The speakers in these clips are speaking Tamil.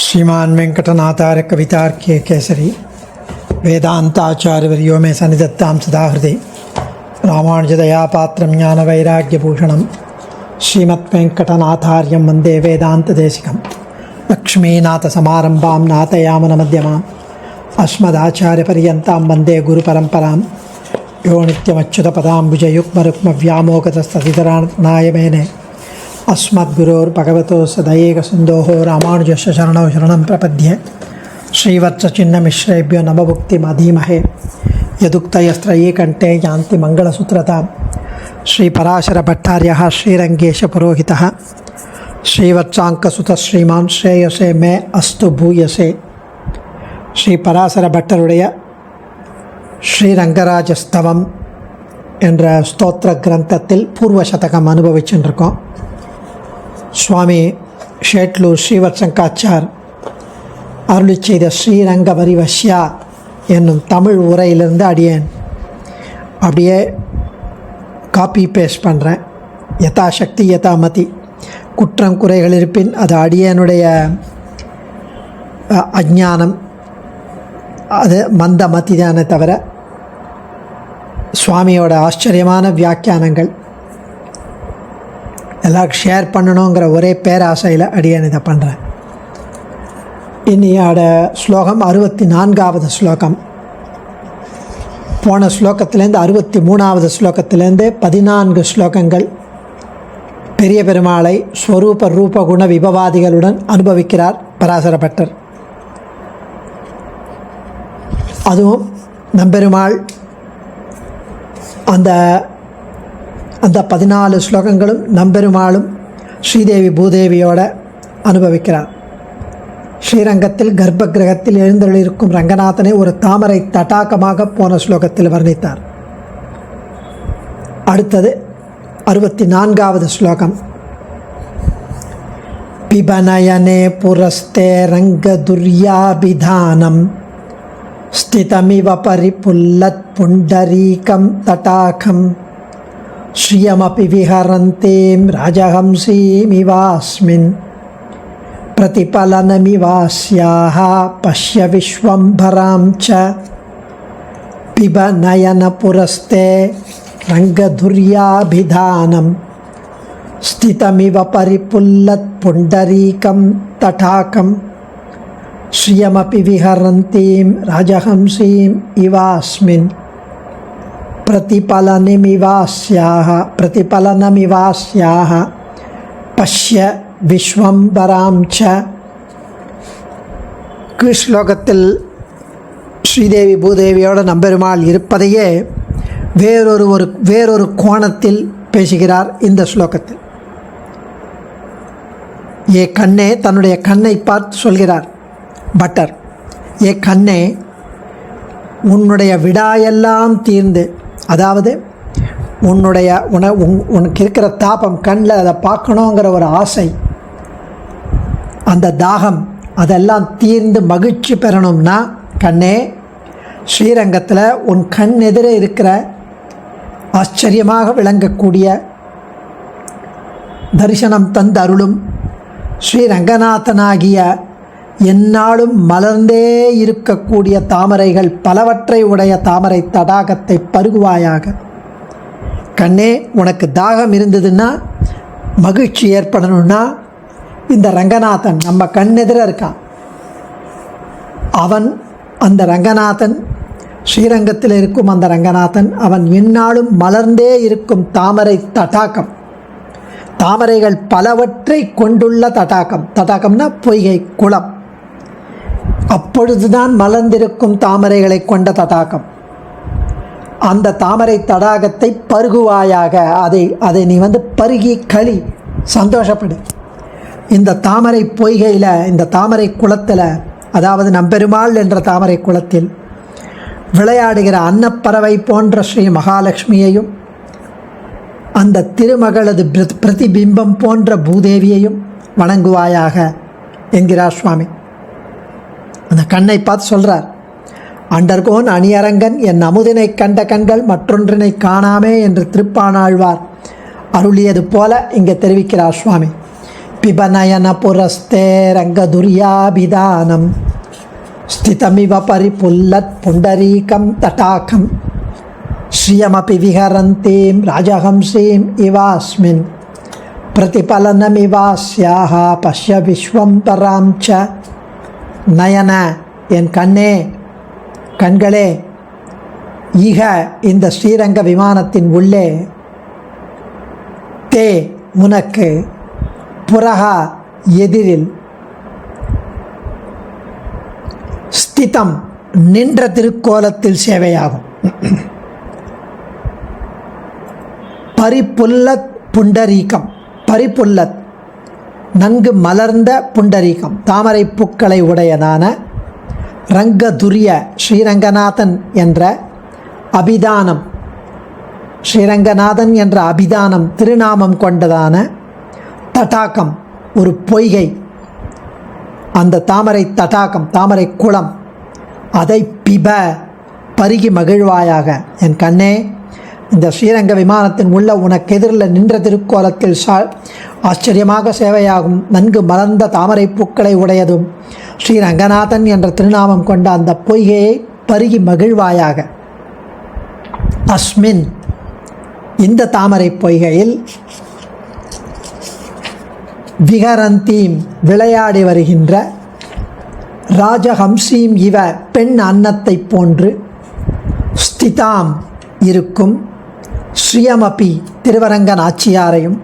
श्रीमान वेंकटनाथार्य कवितार्क्य केसरी वेदांताचार्यवर्यो मे सन्निधत्तां सदा हृदि रामानुजदयापात्रं ज्ञानवैराग्यभूषणं श्रीमद्वेंकटनाथार्यं वन्दे वेदान्तदेशिकं लक्ष्मीनाथसमारम्भां नाथयामुनमध्यमाम् अस्मदाचार्यपर्यन्तां वन्दे गुरुपरम्परां यो नित्यमच्युतपदाम्बुजयुग्मरुक्मव्यामोगतस्तदितराणाय मेने अस्मद्गुरोर्भगवतोस्य दयैकसिन्धोः रामानुजस्य शरणौ शरणं प्रपद्ये श्रीवत्सचिह्नमिश्रेभ्यो नमभुक्तिमधीमहे यदुक्तयस्त्रयी कण्ठे यान्ति मङ्गलसूत्रतां श्रीपराशरभट्टार्यः श्रीरङ्गेशपुरोहितः श्रीवत्साङ्कसुतः श्रीमान् श्रेयसे मे अस्तु भूयसे ஸ்ரீபராசரபட்டருடைய ஸ்ரீரங்கராஜஸ்தவம் என்ற ஸ்தோத்திர கிரந்தத்தில் பூர்வ சதகம் அனுபவிச்சுருக்கோம். சுவாமி ஷேட்லூர் ஸ்ரீவத்சங்காச்சார் அருளி செய்த ஸ்ரீரங்க வரிவஷ்யா என்னும் தமிழ் உரையிலிருந்து அடியேன் அப்படியே காப்பி பேஸ்ட் பண்ணுறேன். யதாசக்தி யதாமதி. குற்றம் குறைகள் இருப்பின் அது அடியேனுடைய அஞ்ஞானம், அது மந்த மதி தானே தவிர சுவாமியோட ஆச்சரியமான வியாக்கியானங்கள் எல்லாருக்கும் ஷேர் பண்ணணுங்கிற ஒரே பேராசையில் அடியேன் இதை பண்ணுறேன். இன்னையோட ஸ்லோகம் 64வது ஸ்லோகம். போன ஸ்லோகத்திலேருந்து 63வது ஸ்லோகத்திலேருந்து 14 ஸ்லோகங்கள் பெரிய பெருமாளை ஸ்வரூப ரூப குண விபவாதிகளுடன் அனுபவிக்கிறார் பராசரபட்டர். அதுவும் நம்பெருமாள் அந்த 14 ஸ்லோகங்களும் நம்பெருமாளும் ஸ்ரீதேவி பூதேவியோட அனுபவிக்கிறார். ஸ்ரீரங்கத்தில் கர்ப்ப கிரகத்தில் எழுந்தருளிருக்கும் ரங்கநாதனை ஒரு தாமரை தடாகமாக போன ஸ்லோகத்தில் வர்ணித்தார். அடுத்தது 64வது ஸ்லோகம். பிபநயனே புரஸ்தே ரங்க துர்யாபிதானம் ஸ்திதமிவ பரிபுல்லத் புண்டரீகம் தடாகம் ஸ்ரீயமபி விஹரந்தேம் ராஜஹம்சீமிவாஸ்மின் பிரதிபலனமிவாஸ்யாஹ பஷ்ய விஸ்வம்பராம் ச பிப நயன புரஸ்தே ரங்கதுர்யாபிதானம் ஸ்திதமிவ பரிபுல்லத் புண்டரீகம் தடாகம் ஸ்ரீயமபி விஹரந்தீம் ராஜஹம்சீம் இவாஸ்மின் பிரதிபலனமிவாஸ்யாஹ பஷ்ய விஸ்வம்பராம் ச. ஸ்லோகத்தில் ஸ்ரீதேவி பூதேவியோட நம்பெருமாள் இருப்பதையே வேறொரு கோணத்தில் பேசுகிறார் இந்த ஸ்லோகத்தில். ஏ கண்ணே, தன்னுடைய கண்ணை பார்த்து சொல்கிறார் பட்டர், ஏ கண்ணே, உன்னுடைய விடாயெல்லாம் தீர்ந்து, அதாவது உனக்கு இருக்கிற தாபம், கண்ணில் அதை பார்க்கணுங்கிற ஒரு ஆசை, அந்த தாகம் அதெல்லாம் தீர்ந்து மகிழ்ச்சி பெறணும்னா கண்ணே, ஸ்ரீரங்கத்தில் உன் கண் எதிரே இருக்கிற ஆச்சரியமாக விளங்கக்கூடிய தரிசனம் தந்து அருளும் ஸ்ரீரங்கநாதனாகிய எந்நாளும் மலர்ந்தே இருக்கக்கூடிய தாமரைகள் பலவற்றை உடைய தாமரை தடாகத்தை பருகுவாயாக. கண்ணே, உனக்கு தாகம் இருந்ததுன்னா, மகிழ்ச்சி ஏற்படணும்னா, இந்த ரங்கநாதன் நம்ம கண்ணெதிர இருக்கான். அவன், அந்த ரங்கநாதன், ஸ்ரீரங்கத்தில் இருக்கும் அந்த ரங்கநாதன், அவன் எந்நாளும் மலர்ந்தே இருக்கும் தாமரை தடாகம், தாமரைகள் பலவற்றை கொண்டுள்ள தடாகம். தடாகம்னா பொய்கை, குளம். அப்பொழுதுதான் மலர்ந்திருக்கும் தாமரைகளை கொண்ட தடாகம். அந்த தாமரை தடாகத்தை பருகுவாயாக. அதை நீ பருகி களி சந்தோஷப்படு. இந்த தாமரை பொய்கையில், இந்த தாமரை குளத்தில், அதாவது நம்பெருமாள் என்ற தாமரை குளத்தில் விளையாடுகிற அன்னப்பறவை போன்ற ஸ்ரீ மகாலட்சுமியையும், அந்த திருமகளது பிரதிபிம்பம் போன்ற பூதேவியையும் வணங்குவாயாக என்கிறார் சுவாமி. அந்த கண்ணை பார்த்து சொல்கிறார், அண்டர்கோன் அணியரங்கன் என் அமுதினை கண்ட கண்கள் மற்றொன்றினை காணாமே என்று திருப்பாணாழ்வார் அருளியது போல இங்கே தெரிவிக்கிறார் சுவாமி. பிபநயன புரஸ்தே ரங்கதுர்யாபிதானம் ஸ்திதமிவ பரிபுல்லத் புண்டரீகம் தடாகம் ஸ்ரீயமபி விஹரந்தீம் ராஜஹம்சீம் இவாஸ்மின் பிரதிபலனமிவாஸ்யாஹ பஷ்ய விஸ்வம் பராம் ச. நயன என் கண்ணே, கண்களே, ஈக இந்த ஸ்ரீரங்க விமானத்தின் உள்ளே, தே உனக்கு, புரகா எதிரில், ஸ்திதம் நின்ற திருக்கோலத்தில் சேவையாகும், பரிபுல்லத் புண்டரீகம், பரிபுல்லத் நன்கு மலர்ந்த புண்டரீகம் தாமரை பூக்களை உடையதான ரங்கதுரிய ஸ்ரீரங்கநாதன் என்ற அபிதானம், ஸ்ரீரங்கநாதன் என்ற அபிதானம் திருநாமம் கொண்டதான தடாகம் ஒரு பொய்கை, அந்த தாமரை தடாகம் தாமரை குளம், அதை பிப பருகி மகிழ்வாயாக. என் கண்ணே, இந்த ஸ்ரீரங்க விமானத்தின் உள்ள உனக்கு எதிரில் நின்ற திருக்கோலத்தில் ஆச்சரியமாக சேவையாகும் நன்கு மலர்ந்த தாமரை பூக்களை உடையதும் ஸ்ரீரங்கநாதன் என்ற திருநாமம் கொண்ட அந்த பொய்கையை பருகி மகிழ்வாயாக. அஸ்மின் இந்த தாமரை பொய்கையில், விஹரந்தீம் விளையாடி வருகின்ற, ராஜஹம்சீம் இவ பெண் அன்னத்தை போன்று, ஸ்திதாம் இருக்கும், ஸ்ரீயமபி திருவரங்க நாச்சியாரையும்,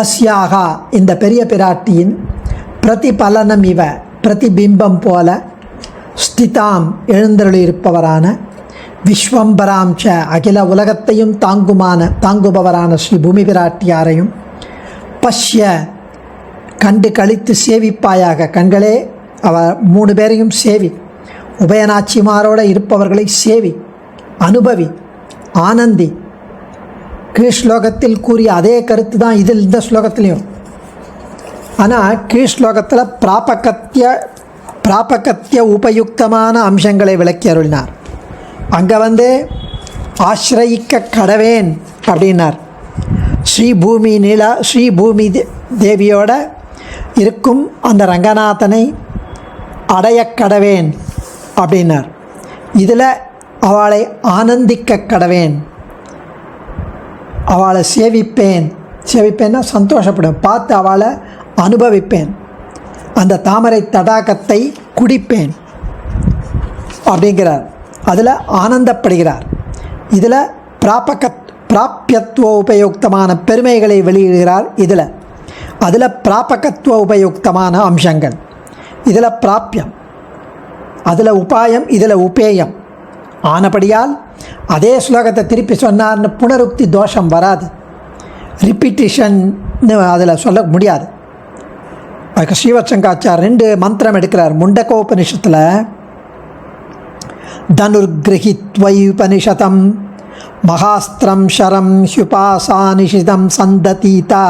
அஸ்யாகா இந்த பெரிய பிராட்டியின், பிரதிபலனம் இவ பிரதிபிம்பம் போல, ஸ்திதாம் எழுந்தருளியிருப்பவரான, விஸ்வம்பராம் ச அகில உலகத்தையும் தாங்குபவரான ஸ்ரீ பூமி பிராட்டியாரையும், பஷ்ய கண்டு கழித்து சேவிப்பாயாக. கண்களே, அவ 3 பேரையும் சேவி, உபயநாச்சிமாரோடு இருப்பவர்களை சேவி, அனுபவி, ஆனந்தி. கீழ் ஸ்லோகத்தில் கூறிய அதே கருத்து தான் இதில் இந்த ஸ்லோகத்திலையும். ஆனால் கீழ் ஸ்லோகத்தில் பிராபகத்திய உபயுக்தமான அம்சங்களை விளக்கி அருளினார். அங்கே ஆசிரயிக்க கடவேன் அப்படின்னார். ஸ்ரீபூமி தேவியோட இருக்கும் அந்த ரங்கநாதனை அடைய கடவேன் அப்படின்னார். இதில் அவளை ஆனந்திக்க கடவேன், அவளை சேவிப்பேன்னா சந்தோஷப்படும், பார்த்து அவளை அனுபவிப்பேன், அந்த தாமரை தடாகத்தை குடிப்பேன் அப்படிங்கிறார். அதில் ஆனந்தப்படுகிறார். இதில் பிராப்பியத்துவ உபயுக்தமான பெருமைகளை வெளியிடுகிறார். அதில் பிராபகத்துவ உபயுக்தமான அம்சங்கள், இதில் பிராப்பியம், அதில் உபாயம், இதில் உபேயம் ஆனபடியால் அதே ஸ்லோகத்தை திருப்பி சொன்னார்னு புனருக்தி தோஷம் வராது, ரிப்பீட்டிஷன்னு அதில் சொல்ல முடியாது. அதுக்கு ஸ்ரீவத்சங்காச்சார் 2 மந்திரம் எடுக்கிறார். முண்டகோபனிஷத்தில் தனுர்கிரகித்வைபனிஷதம் மகாஸ்திரம் ஷரம் ஹுபாசானிஷிதம் சந்ததீதா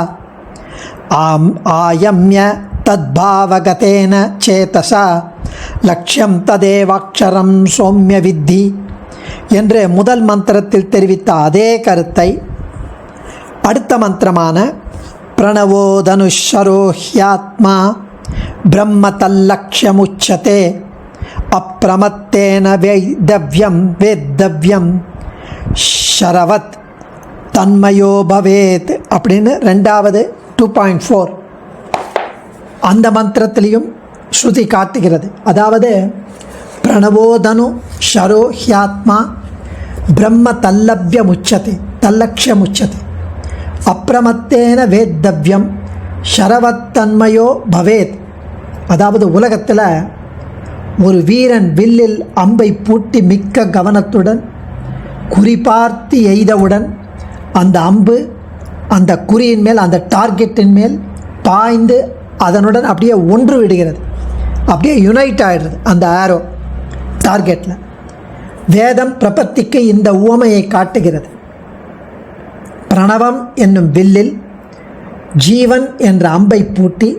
ஆயம்ய தத்பாவகதேன சேதசா லக்ஷ்யம் ததேவாக்ஷரம் சோம்ய வித்தி என்று முதல் மந்திரத்தில் தெரிவித்த அதே கருத்தை அடுத்த மந்திரமான பிரணவோ தனுஷரோ ஹ்யாத்மா பிரம்ம தல்லக்ஷ்யமுச்சதே அப்ரமத்தேன வேத்தவ்யம் ஷரவத் தன்மயோ பவேத் அப்படின்னு 2வது 2.4 அந்த மந்திரத்திலையும் ஸ்ருதி காட்டுகிறது. அதாவது பிரணவோதனு ஷரோ ஹ்யாத்மா பிரம்ம தல்லக்ஷ்யமுச்சதே அப்ரமத்தேன வேத்தவ்யம் ஷரவத்தன்மயோ பவேத். அதாவது உலகத்தில் ஒரு வீரன் வில்லில் அம்பை பூட்டி மிக்க கவனத்துடன் குறிபார்த்து எய்தவுடன் அந்த அம்பு அந்த குறியின் மேல், அந்த டார்கெட்டின் மேல் பாய்ந்து அதனுடன் அப்படியே ஒன்று விடுகிறது, அப்படியே யுனைட் ஆகிடுறது அந்த ஆரோ டார்கெட்டில். வேதம் பிரபத்திக்கு இந்த உவமையை காட்டுகிறது. பிரணவம் என்னும் வில்லில் ஜீவன் என்ற அம்பை பூட்டி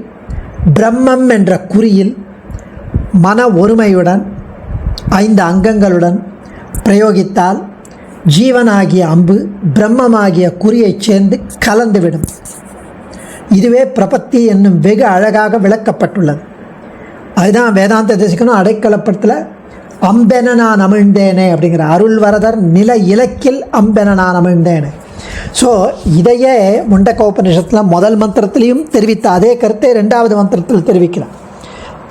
பிரம்மம் என்ற குறியில் மன ஒருமையுடன் 5 அங்கங்களுடன் பிரயோகித்தால் ஜீவனாகிய அம்பு பிரம்மமாகிய குறியை சேர்ந்து கலந்துவிடும். இதுவே பிரபத்தி என்னும் வெகு அழகாக விளக்கப்பட்டுள்ளது. அதுதான் வேதாந்த தேசிகனும் அடைக்கலப்படத்தில் அம்பென நான் அமிழ்ந்தேனே அப்படிங்கிற அருள் வரதர் நில இலக்கில் அம்பென நான் அமிழ்ந்தேனே. ஸோ இதையே முண்டகோபனிஷத்தில் முதல் மந்திரத்திலையும் தெரிவித்த அதே கருத்தை ரெண்டாவது மந்திரத்தில் தெரிவிக்கலாம்.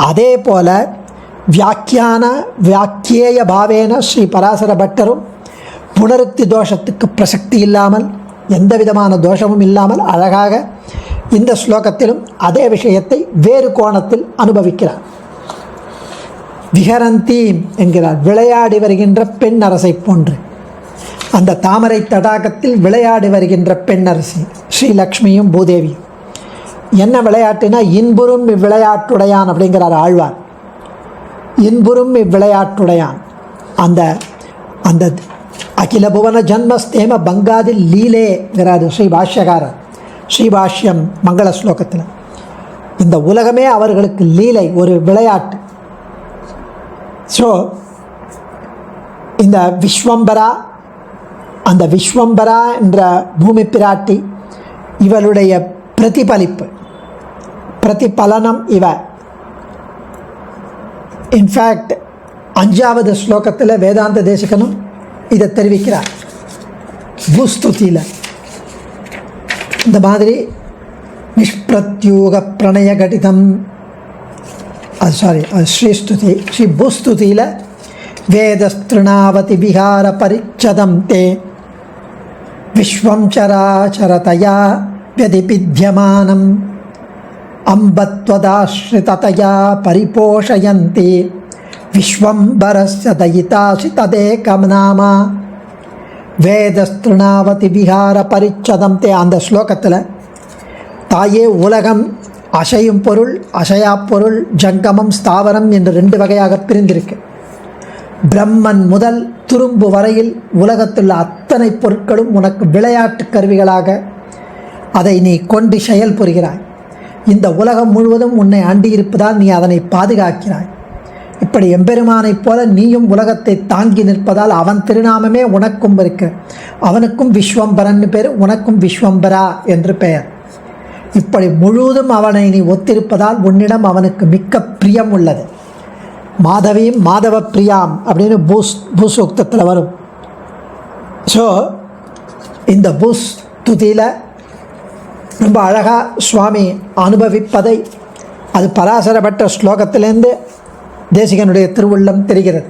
அதே போல் வியாக்கியேய பாவேன ஸ்ரீ பராசர பட்டரும் புனருக்தி தோஷத்துக்கு பிரசக்தி இல்லாமல் எந்த விதமான தோஷமும் இல்லாமல் அழகாக இந்த ஸ்லோகத்திலும் அதே விஷயத்தை வேறு கோணத்தில் அனுபவிக்கிறார். விஹரந்தி என்கிறார், விளையாடி வருகின்ற பெண் அரசை போன்று. அந்த தாமரை தடாகத்தில் விளையாடி வருகின்ற பெண் அரசி ஸ்ரீலக்ஷ்மியும் பூதேவியும். என்ன விளையாட்டுனா இன்புறும் இவ்விளையாட்டுடையான் அப்படிங்கிறார் ஆழ்வார். இன்புறும் இவ்விளையாட்டுடையான் அந்த அந்த அகில புவன ஜன்மஸ்தேம பங்காதில் லீலேங்கிறார் ஸ்ரீபாஷ்யகாரர். ஸ்ரீபாஷ்யம் மங்கள ஸ்லோகத்தில் இந்த உலகமே அவர்களுக்கு லீலை, ஒரு விளையாட்டு. ஸோ இந்த விஸ்வம்பரா, அந்த விஸ்வம்பரா என்ற பூமி பிராட்டி இவளுடைய பிரதிபலிப்பு, பிரதிபலனம் இவ. இன்ஃபேக்ட் 5வது ஸ்லோகத்தில் வேதாந்த தேசிகனும் இதை தெரிவிக்கிறார். பூஸ்துதியில் இந்த மாதிரி நிஷ்பிரத்யூக பிரணய கடிதம், ஸ்ரீஸ்துதி ஸ்ரீ பூஸ்துதியில் வேதஸ்திருணாவதி விஹார பரிச்சதம் தே விஸ்வம் சராச்சரதயா व्यदिपिध्यमानम् अम्बत्वदाश्रिततया परिपोषयन्ति विश्वम्बरस्य दयितासि तदेकं नाम வேதஸ்திருணாவதி விஹார பரிச்சதம் தே. அந்த ஸ்லோகத்தில் தாயே உலகம் அசையும் பொருள், அசையா பொருள், ஜங்கமம், ஸ்தாவரம் என்று 2 வகையாக பிரிந்திருக்கு. பிரம்மன் முதல் துரும்பு வரையில் உலகத்துள்ள அத்தனை பொருட்களும் உனக்கு விளையாட்டு கருவிகளாக அதை நீ கொண்டு செயல் புரிகிறாய். இந்த உலகம் முழுவதும் உன்னை அண்டியிருப்பதால் நீ அதனை பாதுகாக்கிறாய். இப்படி எம்பெருமானைப் போல நீயும் உலகத்தை தாங்கி நிற்பதால் அவன் திருநாமமே உனக்கும் இருக்கு. அவனுக்கும் விஸ்வம்பரன் பேர், உனக்கும் விஸ்வம்பரா என்று பெயர். இப்படி முழுவதும் அவனை நீ ஒத்திருப்பதால் உன்னிடம் அவனுக்கு மிக்க பிரியம் உள்ளது. மாதவியும் மாதவ பிரியாம் அப்படின்னு பூசூக்தத்தில் வரும். ஸோ இந்த பூஸ்துதியில் ரொம்ப அழகாக சுவாமி அனுபவிப்பதை அது பராசரப்பட்ட ஸ்லோகத்திலேருந்து தேசிகனுடைய திருவுள்ளம் தெரிகிறது.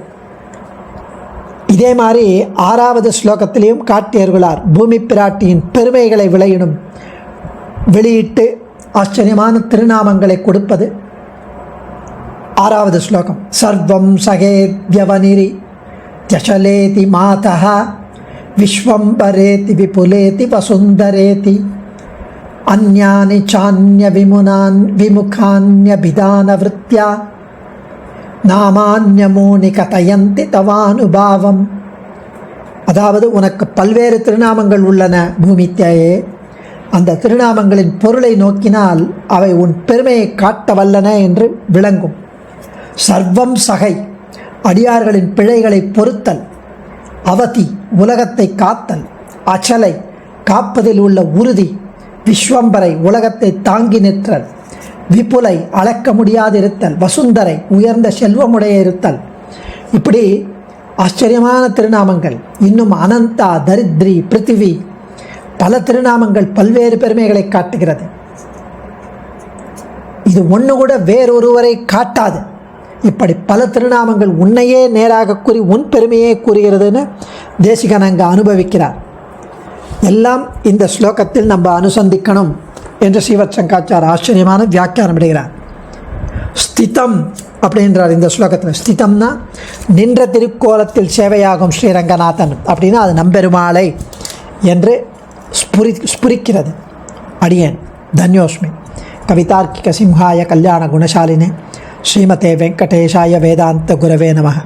இதே மாதிரி 6வது ஸ்லோகத்திலையும் காட்டியருளார் பூமி பிராட்டியின் பெருமைகளை வெளியிட்டு ஆச்சரியமான திருநாமங்களை கொடுப்பது 6வது ஸ்லோகம். சர்வம் சகேத்யவனிரி ஜசலேதி மாதா விஸ்வம்பரேதி விபுலேதி வசுந்தரேதி அந்யானி சான்ய விமுகான்யபிதான விருத்யா நாமான்யமூனி கதயந்தி தவானுபாவம். அதாவது உனக்கு பல்வேறு திருநாமங்கள் உள்ளன பூமித்யாயே. அந்த திருநாமங்களின் பொருளை நோக்கினால் அவை உன் பெருமையை காட்ட வல்லன என்று விளங்கும். சர்வம் சகை, அடியார்களின் பிழைகளை பொறுத்தல். அவதி, உலகத்தை காத்தல். அச்சலை, காப்பதில் உள்ள உறுதி. விஸ்வம்பரை, உலகத்தை தாங்கி நிற்றல். விபுலை, அளக்க முடியாதிருத்தல். வசுந்தரை, உயர்ந்த செல்வமுடைய இருத்தல். இப்படி ஆச்சரியமான திருநாமங்கள். இன்னும் அனந்தா, தரித்ரி, பிருத்திவி, பல திருநாமங்கள் பல்வேறு பெருமைகளை காட்டுகிறது. இது ஒன்று கூட வேறொருவரை காட்டாது. இப்படி பல திருநாமங்கள் உன்னையே நேராக கூறி உன் பெருமையே கூறுகிறதுன்னு தேசிகன் அங்கு அனுபவிக்கிறார். எல்லாம் இந்த ஸ்லோகத்தில் நம்ம அனுசந்திக்கணும் என்று ஸ்ரீவத் சங்காச்சார் ஆச்சரியமான வியாக்கியானம் இடுகிறார். ஸ்திதம் அப்படின்றார் இந்த ஸ்லோகத்தில். ஸ்திதம்னா நின்ற திருக்கோலத்தில் சேவையாகும் ஸ்ரீரங்கநாதன் அப்படின்னா அது நம்பெருமாளை என்று ஸ்புரிக்கிறது. அடியேன் தன்யோஸ்மி. கவிதார்க்கிக சிம்ஹாய கல்யாண குணசாலினே ஸ்ரீமதே வெங்கடேஷாய வேதாந்த குரவே நமः.